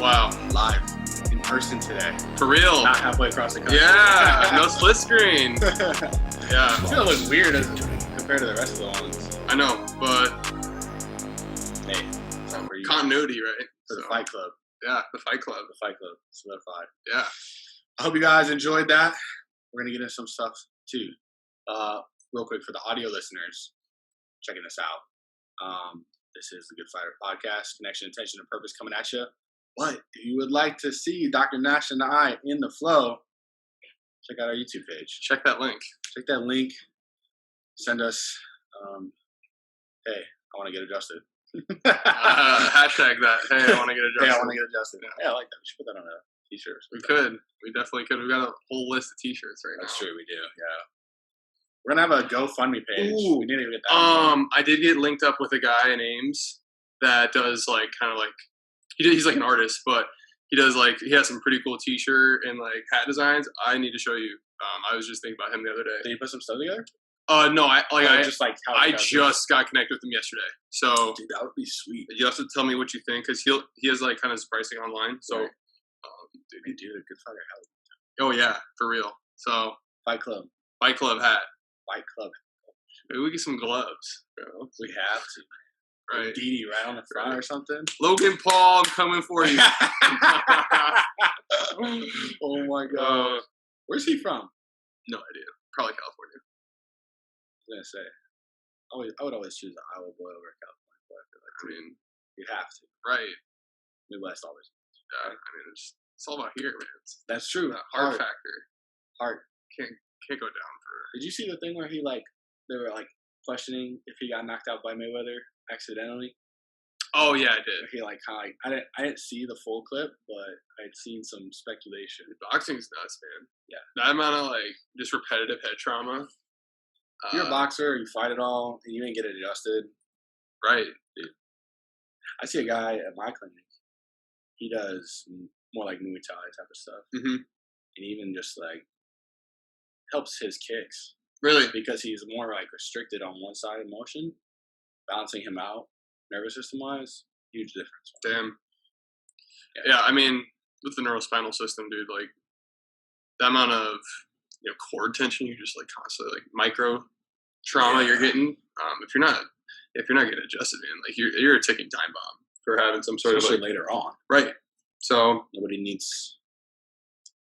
Wow. Live in person today. For real. Not halfway across the country. Yeah. No split screen. Yeah. I feel it looks weird compared to the rest of the ones. I know, but hey, it's not for you. Continuity, right? For the Fight Club. Yeah, the Fight Club. The Fight Club. Solidified. Yeah. I hope you guys enjoyed that. We're going to get into some stuff too. Real quick for the audio listeners checking us out. This is the Good Fighter Podcast, Connection, Intention, and Purpose coming at you. But if you would like to see Dr. Nash and I in the flow, check out our YouTube page. Check that link. Check that link. Send us, hey, I want to get adjusted. Hashtag that. Hey, I want to get adjusted. Hey, I want to get adjusted. Yeah, I like that. We should put that on a t-shirt. We could. We definitely could. We've got a whole list of t-shirts right now. That's true. We do. Yeah. We're going to have a GoFundMe page. Ooh. We need to get that. I did get linked up with a guy in Ames that does he's like an artist, but he has some pretty cool t-shirt and like hat designs. I need to show you. I was just thinking about him the other day. Did you put some stuff together? No, I just got connected with him yesterday. So dude, that would be sweet. You have to tell me what you think because he has like kind of his pricing online. So, right. Dude, a Good Fighter hat. Oh yeah, for real. So Fight Club hat. Fight Club. Maybe we get some gloves. Bro. We have to. Right. Didi right on the front or something. Logan Paul, I'm coming for you. Oh my god. Where's he from? No idea. Probably California. I was gonna say. I would always choose the Iowa boy over California boy. I mean, you have to. Right. Midwest always. Yeah. I mean, it's all about here, man. That's true. That heart factor. Heart can't go down for. Did you see the thing where they were like questioning if he got knocked out by Mayweather accidentally? Oh yeah, I did. He I didn't see the full clip, but I'd seen some speculation. Boxing's nuts, man. Yeah. That amount of just repetitive head trauma. If you're a boxer, you fight it all, and you ain't get it adjusted. Right, dude. I see a guy at my clinic. He does more like Muay Thai type of stuff, mm-hmm. and even just helps his kicks. Really, because he's more restricted on one side of motion, balancing him out, nervous system wise, huge difference. Damn. Yeah, I mean, with the neurospinal system, dude, the amount of cord tension you just constantly micro trauma you're getting. If you're not getting adjusted, man, you're a ticking time bomb for having some sort especially of later on. Right. So nobody needs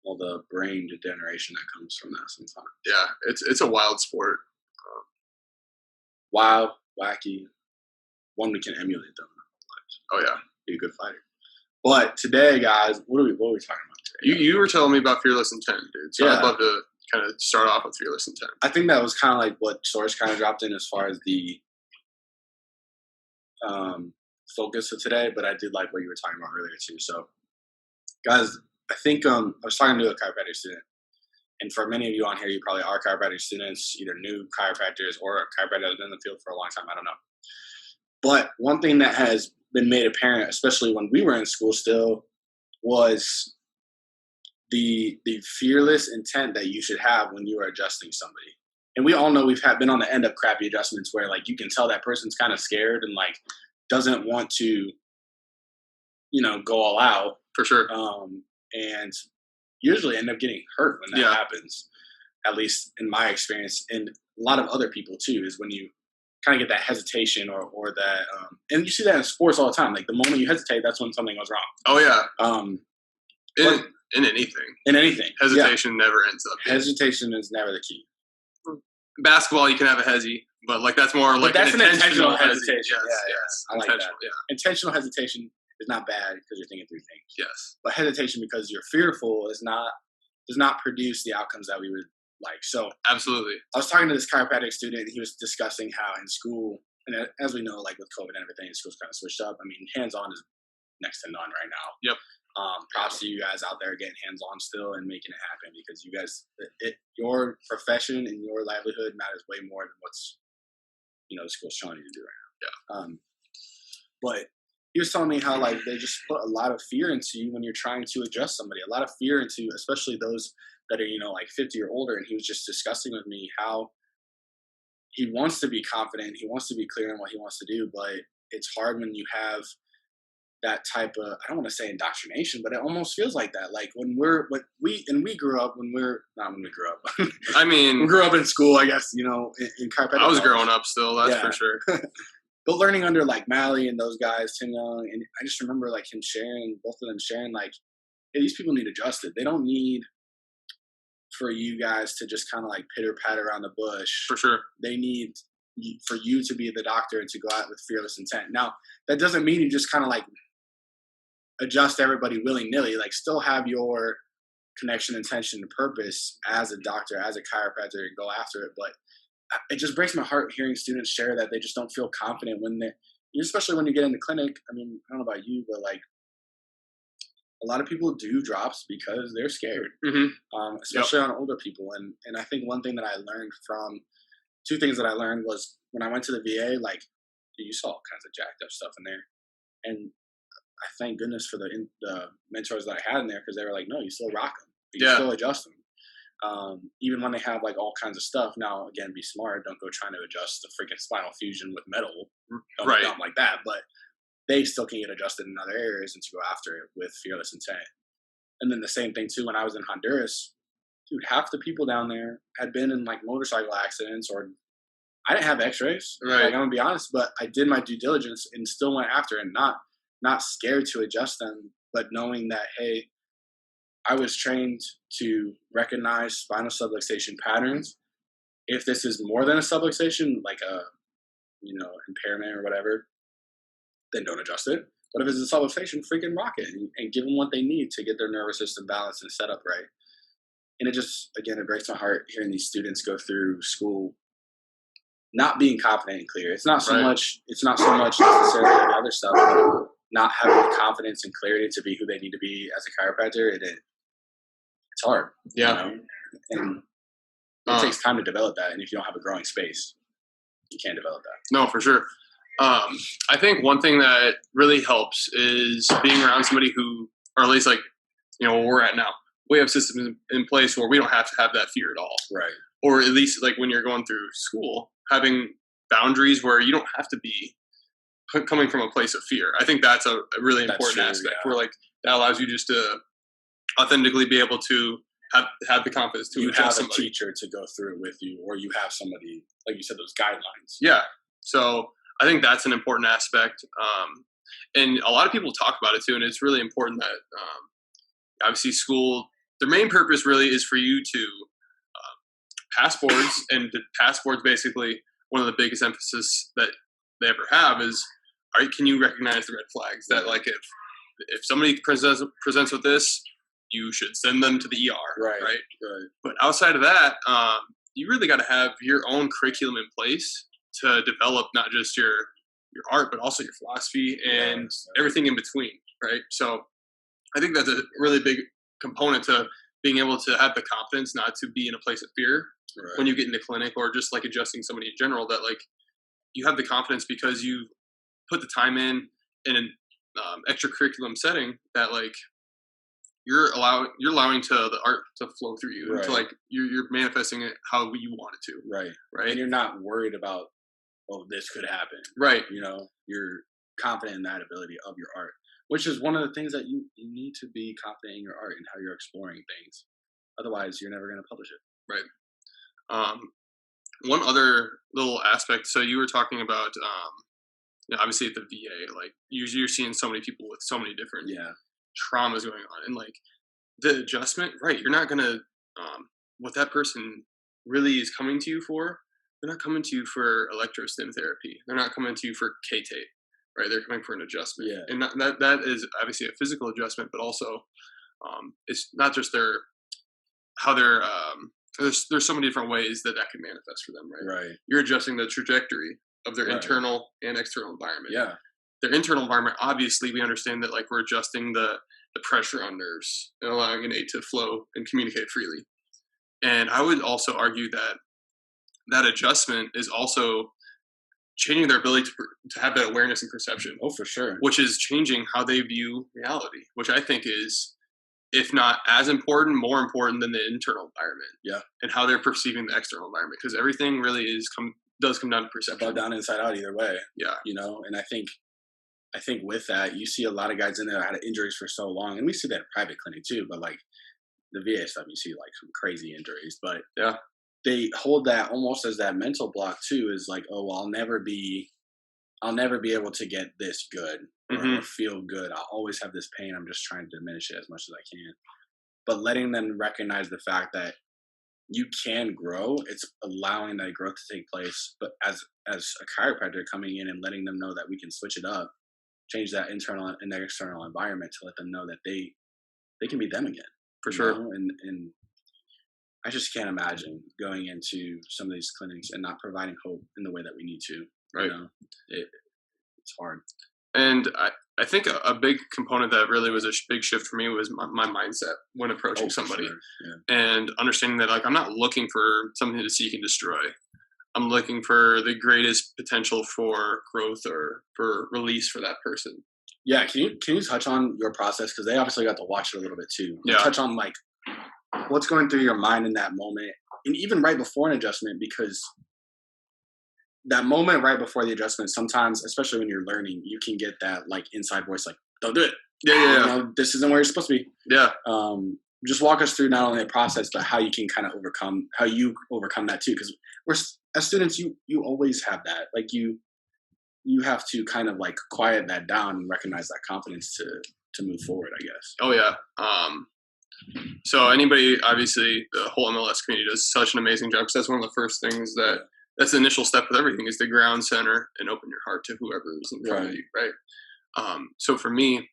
all the brain degeneration that comes from that sometimes. Yeah, it's a wild sport. Wild, wacky, one we can emulate though. Oh yeah, be a good fighter. But today, guys, what are we talking about today? You were telling me about Fearless Intent, dude. So yeah. I'd love to kind of start off with Fearless Intent. I think that was kind of what Source kind of dropped in as far as the focus of today, but I did like what you were talking about earlier too. So, guys, I think I was talking to a chiropractic student, and for many of you on here, you probably are chiropractic students, either new chiropractors or a chiropractor that's been in the field for a long time. I don't know. But one thing that has been made apparent, especially when we were in school still, was the fearless intent that you should have when you are adjusting somebody. And we all know we've been on the end of crappy adjustments where you can tell that person's kind of scared and doesn't want to, go all out. For sure. And usually end up getting hurt when that happens, at least in my experience. And a lot of other people too, is when you kind of get that hesitation or that, and you see that in sports all the time. The moment you hesitate, that's when something goes wrong. Oh yeah. In anything. In anything. Hesitation never ends up. Hesitation is never the key. Basketball, you can have a hezzy, but that's more that's an intentional hesitation. Yes. I like that. Yeah. Intentional hesitation is not bad because you're thinking through things. Yes. But hesitation because you're fearful does not produce the outcomes that we would like. So absolutely. I was talking to this chiropractic student, and he was discussing how in school, and as we know, with COVID and everything, school's kind of switched up. I mean, hands-on is next to none right now. Yep. Props to you guys out there getting hands-on still and making it happen, because you guys, your profession and your livelihood matters way more than what's, the school's telling you to do right now. Yeah. But he was telling me how they just put a lot of fear into you when you're trying to adjust somebody, a lot of fear into, especially those that are 50 or older. And he was just discussing with me how he wants to be confident, he wants to be clear in what he wants to do, but it's hard when you have that type of, I don't want to say indoctrination, but it almost feels like that. Like when we grew up, not when we grew up. I mean, we grew up in school, I guess, in chiropractic. I was growing up still, that's for sure. But learning under like Mally and those guys, Tim Young, and I just remember like both of them sharing like, hey, these people need adjusted. They don't need for you guys to just kind of like pitter patter around the bush. For sure. They need for you to be the doctor and to go out with fearless intent. Now, that doesn't mean you just kind of like adjust everybody willy-nilly. Like still have your connection, intention, and purpose as a doctor, as a chiropractor, and go after it. But it just breaks my heart hearing students share that they just don't feel confident when especially when you get in the clinic. I mean, I don't know about you, but like a lot of people do drops because they're scared, especially on older people. And I think one thing that I learned two things that I learned was when I went to the VA, like you saw all kinds of jacked up stuff in there. And I thank goodness for the mentors that I had in there, because they were like, no, you still rock them. You still adjust them. Even when they have like all kinds of stuff. Now, again, be smart. Don't go trying to adjust the freaking spinal fusion with metal. Don't be dumb like that. But they still can get adjusted in other areas and to go after it with fearless intent. And then the same thing too, when I was in Honduras, dude, half the people down there had been in like motorcycle accidents, or I didn't have x-rays. Right. Like, I'm gonna be honest, but I did my due diligence and still went after it, and not scared to adjust them, but knowing that, hey, I was trained to recognize spinal subluxation patterns. If this is more than a subluxation, like a impairment or whatever, then don't adjust it. But if it's a subluxation, freaking rock it and give them what they need to get their nervous system balanced and set up right. And it just, again, it breaks my heart hearing these students go through school not being confident and clear. It's not so much necessarily the other stuff, but not having the confidence and clarity to be who they need to be as a chiropractor. It's hard. Yeah. And it takes time to develop that. And if you don't have a growing space, you can't develop that. No, for sure. I think one thing that really helps is being around somebody who, or at least like, where we're at now, we have systems in place where we don't have to have that fear at all. Right. Or at least like when you're going through school, having boundaries where you don't have to be coming from a place of fear. I think that's a really important aspect where like that allows you just to authentically be able to have the confidence to adjust somebody. You have a teacher to go through it with you, or you have somebody, like you said, those guidelines. Yeah. So I think that's an important aspect. And a lot of people talk about it too. And it's really important that obviously school, their main purpose really is for you to pass boards. And the pass boards, basically one of the biggest emphasis that they ever have is, all right, can you recognize the red flags that like if somebody presents with this, you should send them to the ER, right? But outside of that, you really got to have your own curriculum in place to develop not just your art, but also your philosophy and everything in between, right? So I think that's a really big component to being able to have the confidence not to be in a place of fear when you get into clinic, or just like adjusting somebody in general, that like you have the confidence because you put the time in an extracurriculum setting, that like you're allowing to the art to flow through you, and to like you're manifesting it how you want it to. Right. And you're not worried about, this could happen. Right. You're confident in that ability of your art, which is one of the things that you need to be confident in your art and how you're exploring things. Otherwise, you're never going to publish it. Right. One other little aspect. So you were talking about, obviously at the VA, like you're seeing so many people with so many different traumas going on, and like the adjustment, right? You're not going to, what that person really is coming to you for, they're not coming to you for electrostim therapy. They're not coming to you for K-tape, right? They're coming for an adjustment. Yeah. And that is obviously a physical adjustment, but also it's not just there's so many different ways that can manifest for them, right? Right. You're adjusting the trajectory of their internal and external environment. Yeah. Their internal environment, obviously, we understand that like we're adjusting the pressure on nerves and allowing an aid to flow and communicate freely. And I would also argue that adjustment is also changing their ability to have that awareness and perception. Oh, for sure. Which is changing how they view reality, which I think is, if not as important, more important than the internal environment. Yeah. And how they're perceiving the external environment, because everything really does come down to perception. Above, down, inside out, either way. Yeah. And I think I think with that, you see a lot of guys in there that had injuries for so long, and we see that in private clinic too. But like the VA stuff, you see like some crazy injuries, but Yeah. they hold that almost as that mental block too. Is like, oh, well, I'll never be able to get this good or feel good. I'll always have this pain. I'm just trying to diminish it as much as I can. But letting them recognize the fact that you can grow, it's allowing that growth to take place. But as a chiropractor coming in and letting them know that we can switch it up, change that internal and external environment to let them know that they can be them again. For sure. And I just can't imagine going into some of these clinics and not providing hope in the way that we need to. Right. You know, it's hard. And I think a big component that really was a big shift for me was my mindset when approaching somebody. Sure. Yeah. And understanding that, like, I'm not looking for something to seek and destroy. I'm looking for the greatest potential for growth or for release for that person. Yeah. Can you touch on your process? Because they obviously got to watch it a little bit too. Yeah. Touch on like what's going through your mind in that moment, and even right before an adjustment, because that moment right before the adjustment, sometimes, especially when you're learning, you can get that like inside voice, like, don't do it. Yeah. You know, this isn't where you're supposed to be. Yeah. Just walk us through not only the process, but how you can kind of overcome that too. Because we're as students, you always have that. Like you have to kind of like quiet that down and recognize that confidence to move forward, I guess. Oh yeah. So anybody, obviously, the whole MLS community does such an amazing job, because that's one of the first things that's the initial step with everything, is to ground center and open your heart to whoever is in front of you, right? So for me,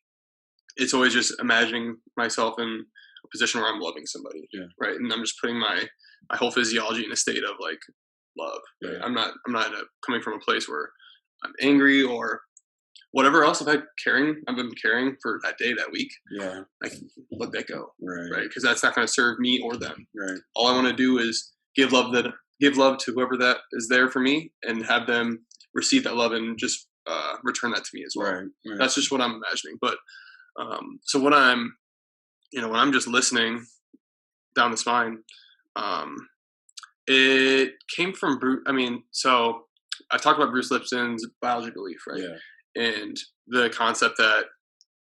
it's always just imagining myself in a position where I'm loving somebody, right? And I'm just putting my whole physiology in a state of like love. Right? I'm not coming from a place where I'm angry or whatever else I've been carrying for that day, that week. Yeah, I can let that go, right? Because that's not going to serve me or them. Right. All I want to do is give love to whoever that is there for me, and have them receive that love and just return that to me as well. Right. That's just what I'm imagining. But so when I'm just listening down the spine, it came from so I've talked about Bruce Lipton's biology belief, right? Yeah. And the concept that,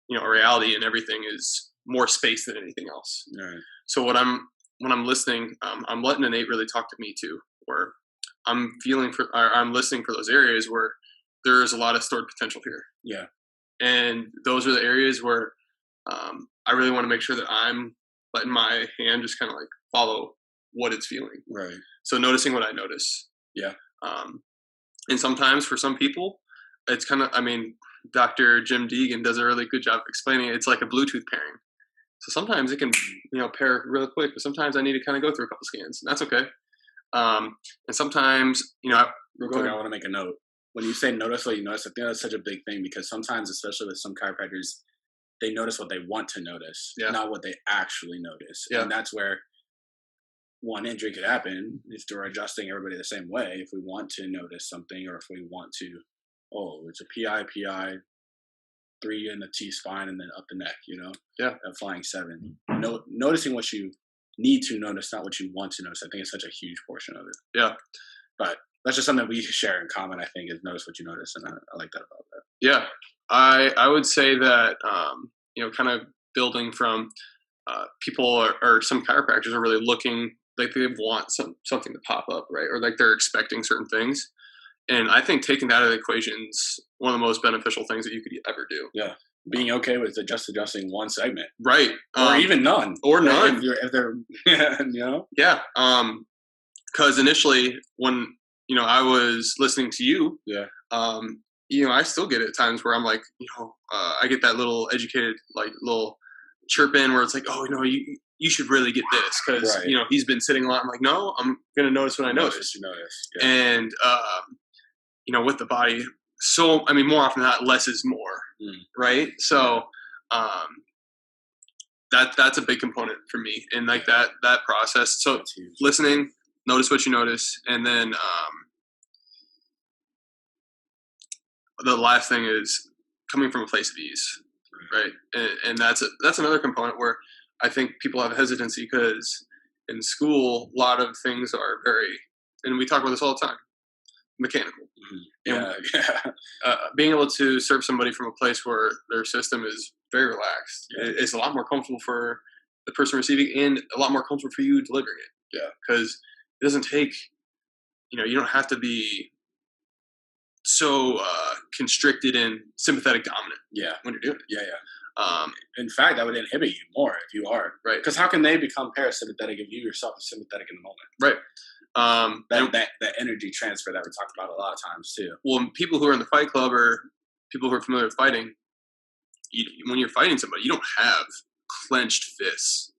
a reality and everything is more space than anything else. Right. So when I'm listening, I'm letting innate really talk to me too, where I'm listening for those areas where there is a lot of stored potential here. Yeah. And those are the areas where I really want to make sure that I'm letting my hand just kind of like follow what it's feeling. Right. So noticing what I notice. Yeah. And sometimes for some people, it's kind of, Dr. Jim Deegan does a really good job explaining it. It's like a Bluetooth pairing. So sometimes it can, pair really quick, but sometimes I need to kind of go through a couple scans, and that's okay. And sometimes, real quick, I want to make a note. When you say notice what you notice, I think that's such a big thing, because sometimes, especially with some chiropractors, they notice what they want to notice, not what they actually notice. Yeah. And that's where one injury could happen if they're adjusting everybody the same way. If we want to notice something, or if we want to, it's a PI, 3 in the T spine and then up the neck, a flying 7. Noticing what you need to notice, not what you want to notice. I think it's such a huge portion of it. Yeah. But that's just something we share in common, I think, is notice what you notice. And I like that about that. Yeah. I would say that, kind of building from people or some chiropractors are really looking, like they want something to pop up, right? Or like they're expecting certain things. And I think taking that out of the equation is one of the most beneficial things that you could ever do. Yeah. Being okay with just adjusting one segment. Right. Or even none. Or none. If they're, Yeah. Because initially when, I was listening to you, I still get it at times where I'm like, I get that little educated, like little chirp in where it's like, you should really get this, because, he's been sitting a lot. I'm like, no, I'm going to notice when I notice. You notice. Yeah. And, with the body, so, more often than not, less is more, right? So, that's a big component for me. And like that process. So listening, notice what you notice. And then, the last thing is coming from a place of ease, right? And that's another component where I think people have hesitancy, because in school, a lot of things are very, and we talk about this all the time, mechanical. Yeah. Being able to serve somebody from a place where their system is very relaxed, it's a lot more comfortable for the person receiving and a lot more comfortable for you delivering it. Yeah. Because it doesn't take, you don't have to be so constricted and sympathetic dominant. Yeah. When you're doing it. Yeah. In fact, that would inhibit you more if you are. Right. Because how can they become parasympathetic if you yourself are sympathetic in the moment? Right. That energy transfer that we talked about a lot of times too. Well, people who are in the fight club or people who are familiar with fighting, when you're fighting somebody, you don't have clenched fists.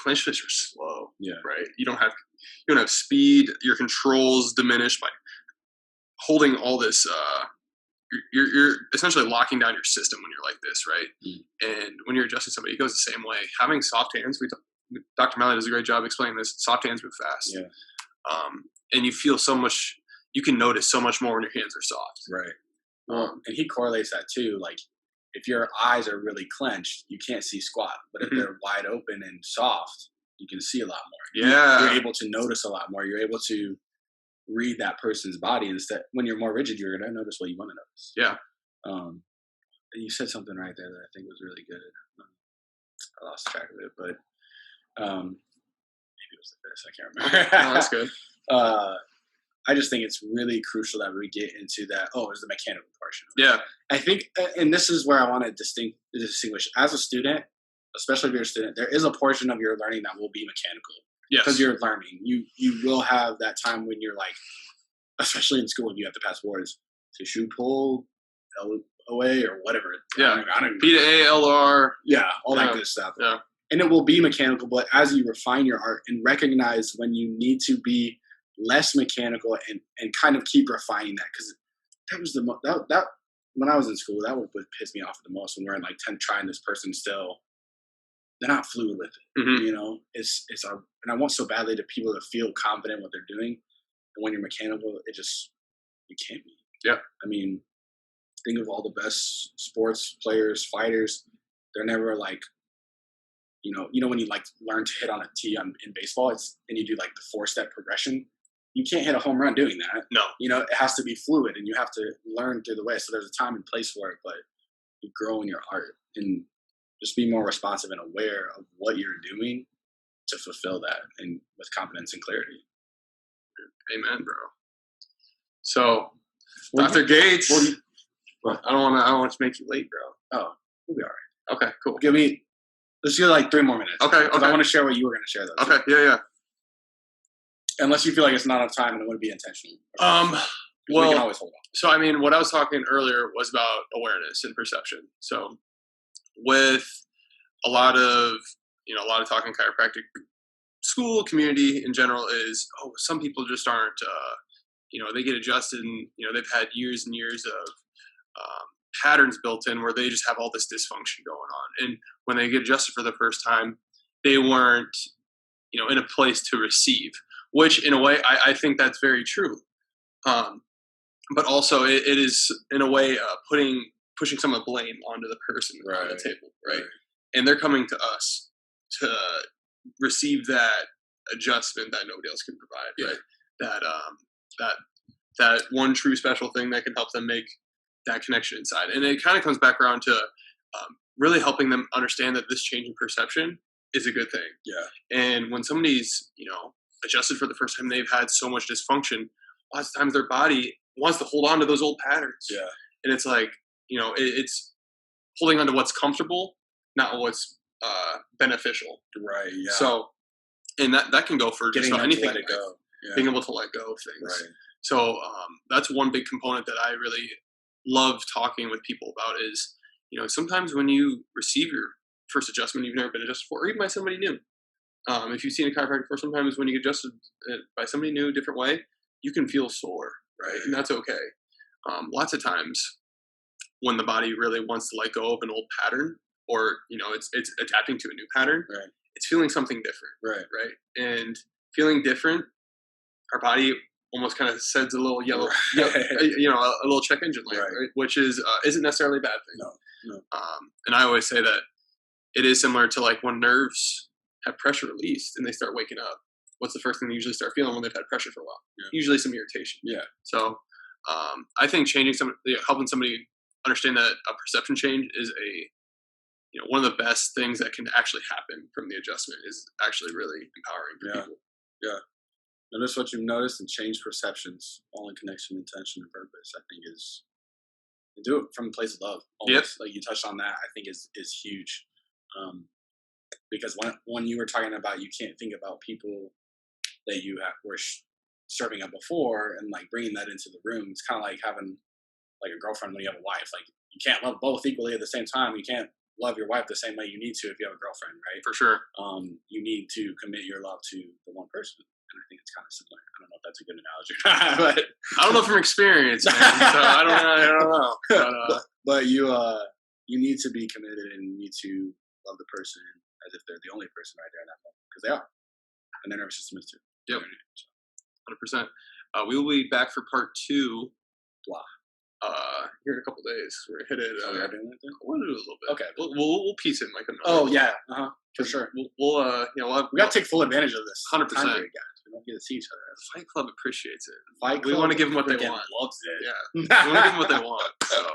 Clenched fists are slow. Yeah. Right. You don't have speed. Your controls diminish by holding all this. You're essentially locking down your system when you're like this, right? And when you're adjusting somebody, it goes the same way. Having soft hands, Dr. Malley does a great job explaining this. Soft hands move fast. Yeah. And you feel so much. You can notice so much more when your hands are soft. Right. And he correlates that too. Like, if your eyes are really clenched, you can't see squat. But if they're wide open and soft, you can see a lot more. Yeah. You're able to notice a lot more. You're able to read that person's body instead. When you're more rigid, you're going to notice what you want to notice. Yeah. You said something right there that I think was really good. I lost track of it, but maybe it was like this. I can't remember. No, that's good. I just think it's really crucial that we get into that. Oh, it's the mechanical portion. Yeah. I think, and this is where I want to distinguish. As a student, especially if you're a student, there is a portion of your learning that will be mechanical. Yes. Because you're learning. You will have that time when you're like, especially in school, when you have to pass boards, tissue pull, LOA, or whatever. Yeah. I don't P to A, LR. Yeah, all that good stuff. Yeah. And it will be mechanical, but as you refine your art and recognize when you need to be less mechanical and kind of keep refining that, because that was that when I was in school, that would piss me off the most when we're in like 10 trying this person still. They're not fluid with it, it's and I want so badly to people to feel confident in what they're doing. And when you're mechanical, you can't be. Yeah. I mean, think of all the best sports players, fighters. They're never like, when you like learn to hit on a tee in baseball, and you do like the 4-step progression. You can't hit a home run doing that. No. It has to be fluid, and you have to learn through the way. So there's a time and place for it, but you grow in your art and just be more responsive and aware of what you're doing to fulfill that, and with confidence and clarity. Amen, bro. So, Dr. Gates, I don't want to make you late, bro. Oh, we'll be all right. Okay, cool. Let's do like 3 more minutes. Okay. I want to share what you were going to share, though. Okay, yeah. Unless you feel like it's not enough time and it would be intentional. We can always hold on. So, I mean, what I was talking earlier was about awareness and perception. So, with a lot of talking chiropractic school community in general is, some people just aren't, they get adjusted and, they've had years and years of patterns built in where they just have all this dysfunction going on. And when they get adjusted for the first time, they weren't, in a place to receive, which in a way, I think that's very true. But also it is in a way pushing some of the blame onto the person on the table, right? And they're coming to us to receive that adjustment that nobody else can provide, right? That one true special thing that can help them make that connection inside. And it kind of comes back around to really helping them understand that this change in perception is a good thing. Yeah. And when somebody's, adjusted for the first time, they've had so much dysfunction, lots of times their body wants to hold on to those old patterns. Yeah. And it's like, it's holding on to what's comfortable, not what's beneficial. Right. Yeah. So, and that can go for getting just about anything. To let it go. Yeah. Being able to let go of things. Right. So that's one big component that I really love talking with people about is, sometimes when you receive your first adjustment you've never been adjusted for, or even by somebody new. If you've seen a chiropractor before, sometimes when you get adjusted by somebody new, a different way, you can feel sore, right? And that's okay. Lots of times when the body really wants to let go of an old pattern, or it's adapting to a new pattern, right. It's feeling something different, right? And feeling different, our body almost kind of sends a little yellow, a little check engine light, right? Which isn't necessarily a bad thing. No. And I always say that it is similar to like when nerves have pressure released and they start waking up. What's the first thing they usually start feeling when they've had pressure for a while? Yeah. Usually some irritation. Yeah. So I think helping somebody understand that a perception change is one of the best things that can actually happen from the adjustment is actually really empowering for people. Yeah. Notice what you've noticed and change perceptions. Only connection, intention, and purpose, I think, is to do it from a place of love. Almost. Like you touched on that, I think is huge. Because when you were talking about you can't think about people that you were serving up before and like bringing that into the room, it's kind of like having like a girlfriend when you have a wife. Like you can't love both equally at the same time. You can't love your wife the same way you need to if you have a girlfriend, right? For sure. You need to commit your love to the one person. And I think it's kind of similar. I don't know if that's a good analogy, but I don't know from experience, man. So I don't know. But you need to be committed and you need to love the person as if they're the only person right there in that moment, because they are, and their nervous system is too. Yep, 100%. We will be back for part 2. Blah. Here in a couple days. We're gonna hit it. So we are doing that then? We'll do it a little bit. Okay, we'll piece it in like another. Oh yeah, for sure. We'll we got to take full advantage of this. 100%. Guys, we don't get to see each other. Fight Club appreciates it. We want to give them what they want. Loves it. Yeah, we want to give them what they want. So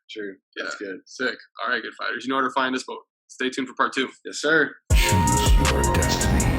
true. That's good. Sick. All right, good fighters. You know where to find us, but stay tuned for part 2. Yes, sir. Choose your destiny.